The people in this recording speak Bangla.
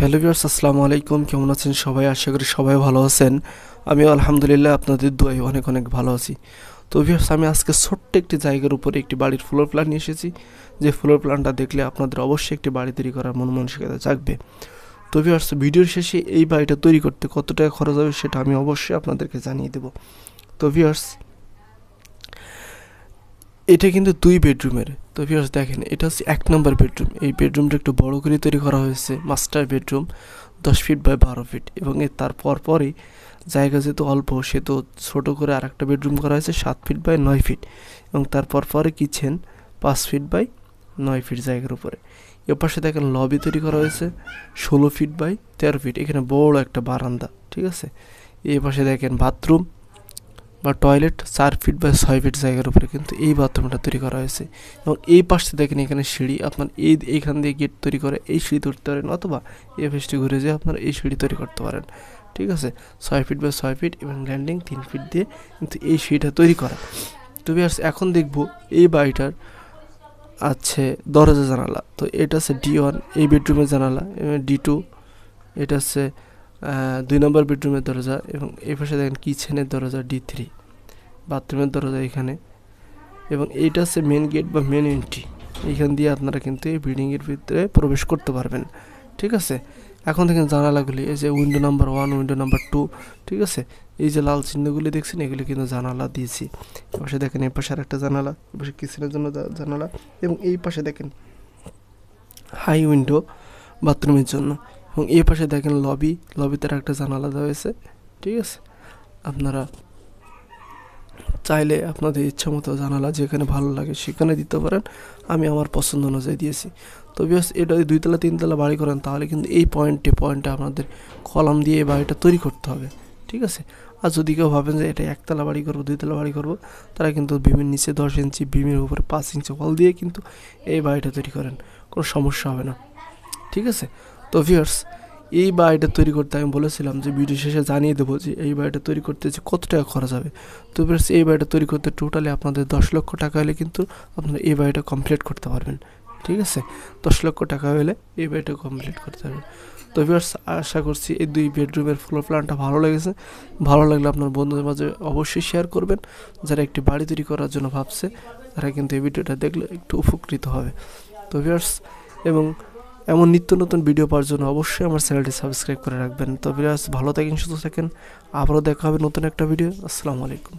হ্যালো ভিউয়ার্স, আসসালামু আলাইকুম। কেমন আছেন সবাই? আশা করি সবাই ভালো আছেন। আমিও আলহামদুলিল্লাহ আপনাদের দোয়ায় অনেক অনেক ভালো আছি। তো ভিউয়ার্স, আমি আজকে ছোট্ট একটি জায়গার উপরে একটি বাড়ির ফ্লোর প্ল্যান নিয়ে এসেছি, যে ফ্লোর প্ল্যানটা দেখলে আপনাদের অবশ্যই একটি বাড়ি তৈরি করার মন মানসিকতা জাগবে। তো ভিউয়ার্স, ভিডিওর শেষে এই বাড়িটা তৈরি করতে কত টাকা খরচ হবে সেটা আমি অবশ্যই আপনাদেরকে জানিয়ে দেব। তো ভিউয়ার্স, এটা কিন্তু 2 বেডরুমের। তো ভিউয়ার্স দেখেন, এটা হচ্ছে 1 নম্বর বেডরুম। এই বেডরুমটা একটু বড় করে তৈরি করা হয়েছে, master bedroom 10 feet by 12 feet. এবং এর তারপরই জায়গা যেহেতু অল্প, সেহেতু ছোটো করে আরেকটা বেডরুম করা হয়েছে 7 ফিট বাই 9 ফিট। এবং পরে কিচেন 5 ফিট বাই 9 ফিট জায়গার উপরে। এর পাশে দেখেন লবি তৈরি করা হয়েছে 16 ফিট বাই 13 ফিট। এখানে বড় একটা বারান্দা, ঠিক আছে। এই পাশে দেখেন বাথরুম বা টয়লেট 4 ফিট বাই 6 ফিট জায়গার উপরে কিন্তু এই বাথরুমটা তৈরি করা হয়েছে। এবং এই পাশে দেখেন এখানে সিঁড়ি, আপনার এইখান দিয়ে গেট তৈরি করে এই সিঁড়ি তুলতে পারেন, অথবা এই ফেসটি ঘুরে যেয়ে আপনারা এই সিঁড়ি তৈরি করতে পারেন, ঠিক আছে। 6 ফিট বাই 6 ফিট এবং ল্যান্ডিং 3 ফিট দিয়ে কিন্তু এই সিঁড়িটা তৈরি করা। তো ভিউয়ার্স, এখন দেখব এই বাড়িটার আছে দরজা জানালা। তো এটা হচ্ছে D1 এই বেডরুমের জানালা, এবং D2 এটা হচ্ছে 2 নম্বর বেডরুমের দরজা। এবং এই পাশে দেখেন কিচেনের দরজা D3, বাথরুমের দরজা এখানে। এবং এইটা হচ্ছে মেন গেট বা মেন এন্ট্রি। এইখান দিয়ে আপনারা কিন্তু এই বিল্ডিংয়ের ভিতরে প্রবেশ করতে পারবেন, ঠিক আছে। এখন দেখেন জানালাগুলি, এই যে উইন্ডো নাম্বার 1, উইন্ডো নাম্বার 2, ঠিক আছে। এই যে লাল চিহ্নগুলি দেখছেন, এগুলি কিন্তু জানালা দিয়েছি। এপাশে দেখেন এই পাশে আরেকটা জানালা, এপাশে কিচেনের জন্য জানালা। এবং এই পাশে দেখেন হাই উইন্ডো বাথরুমের জন্য। এবং এই পাশে দেখেন লবিতে একটা জানালা দেওয়া হয়েছে, ঠিক আছে। আপনারা চাইলে আপনাদের ইচ্ছা মতো জানালা যেখানে ভালো লাগে সেখানে দিতে পারেন। আমি আমার পছন্দ অনুযায়ী দিয়েছি। তো ভিউয়ার্স, এটা 2 তলা 3 তলা বাড়ি করেন, তাহলে কিন্তু এই পয়েন্টে আপনাদের কলাম দিয়ে এই বাড়িটা তৈরি করতে হবে, ঠিক আছে। আর যদি কেউ ভাবেন যে এটা 1 তলা বাড়ি করবো, 2 তলা বাড়ি করবো, তারা কিন্তু বিমের নিচে 10 ইঞ্চি, বিমের উপরে 5 ইঞ্চি ওয়াল দিয়ে কিন্তু এই বাড়িটা তৈরি করেন, কোনো সমস্যা হবে না, ঠিক আছে। তো ভিউয়ার্স, এই বাড়িটা তৈরি করতে আমি বলেছিলাম যে ভিডিও শেষে জানিয়ে দেবো যে এই বাড়িটা তৈরি করতে যে কত টাকা খরচ হবে। তো ভিউয়ার্স, এই বাড়িটা তৈরি করতে টোটালি আপনাদের 10 লক্ষ টাকা হলে কিন্তু আপনারা এই বাড়িটা কমপ্লিট করতে পারবেন, ঠিক আছে। 10 লক্ষ টাকা হলে এই বাড়িটা কমপ্লিট করতে পারবেন। তো ভিউয়ার্স, আশা করছি এই 2 বেডরুমের ফ্লোর প্ল্যানটা ভালো লেগেছে। ভালো লাগলে আপনার বন্ধুদের মাঝে অবশ্যই শেয়ার করবেন। যারা একটি বাড়ি তৈরি করার জন্য ভাবছে, তারা কিন্তু এই ভিডিওটা দেখলে একটু উপকৃত হবে। তো ভিউয়ার্স, এবং এমন নিত্য নতুন ভিডিও পাওয়ার জন্য অবশ্যই আমার চ্যানেলটি সাবস্ক্রাইব করে রাখবেন। তো ভিউয়ার্স, ভালো থাকেন, সুস্থ থাকেন। আবারও দেখা হবে নতুন একটা ভিডিও। আসসালামু আলাইকুম।